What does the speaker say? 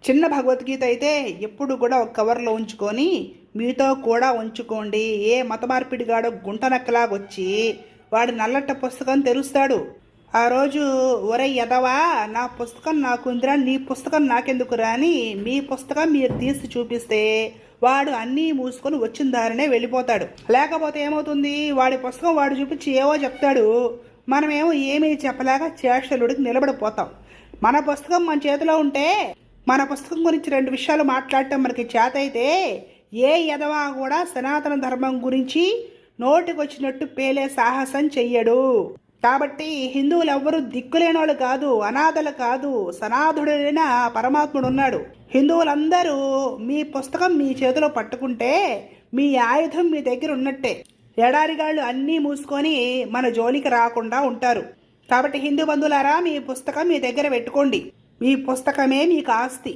చిన్న భగవద్గీత అయితే ఎప్పుడు కూడా ఒక కవర్లో ఉంచుకొని మీతో కూడా ఉంచుకోండి. ఏ మత మార్పిడిగాడో గుంటనక్కలాగొచ్చి వాడు నల్లట్ట పుస్తకం తెరుస్తాడు. ఆ రోజు ఒరే ఎదవా, నా పుస్తకం నాకుందిరా, నీ పుస్తకం నాకెందుకురా అని మీ పుస్తకం మీరు తీసి చూపిస్తే వాడు అన్నీ మూసుకొని వచ్చిన దారినే వెళ్ళిపోతాడు. లేకపోతే ఏమవుతుంది, వాడి పుస్తకం వాడు చూపించి ఏవో చెప్తాడు, మనమేమో ఏమీ చెప్పలేక చేష్టలుడికి నిలబడిపోతాం. మన పుస్తకం మన చేతిలో ఉంటే మన పుస్తకం గురించి రెండు విషయాలు మాట్లాడటం మనకి చేత అయితే ఏ ఎదవా కూడా సనాతన ధర్మం గురించి నోటికొచ్చినట్టు పేలే సాహసం చెయ్యడు. కాబట్టి హిందువులు ఎవ్వరూ దిక్కులేనోళ్ళు కాదు, అనాథలు కాదు, సనాథుడైన పరమాత్ముడు ఉన్నాడు. హిందువులందరూ మీ పుస్తకం మీ చేతిలో పట్టుకుంటే మీ ఆయుధం మీ దగ్గర ఉన్నట్టే. ఎడారిగాళ్ళు అన్నీ మూసుకొని మన జోలికి రాకుండా ఉంటారు. కాబట్టి హిందూ బంధువులారా, మీ పుస్తకం మీ దగ్గర పెట్టుకోండి. మీ పుస్తకమే మీకు ఆస్తి.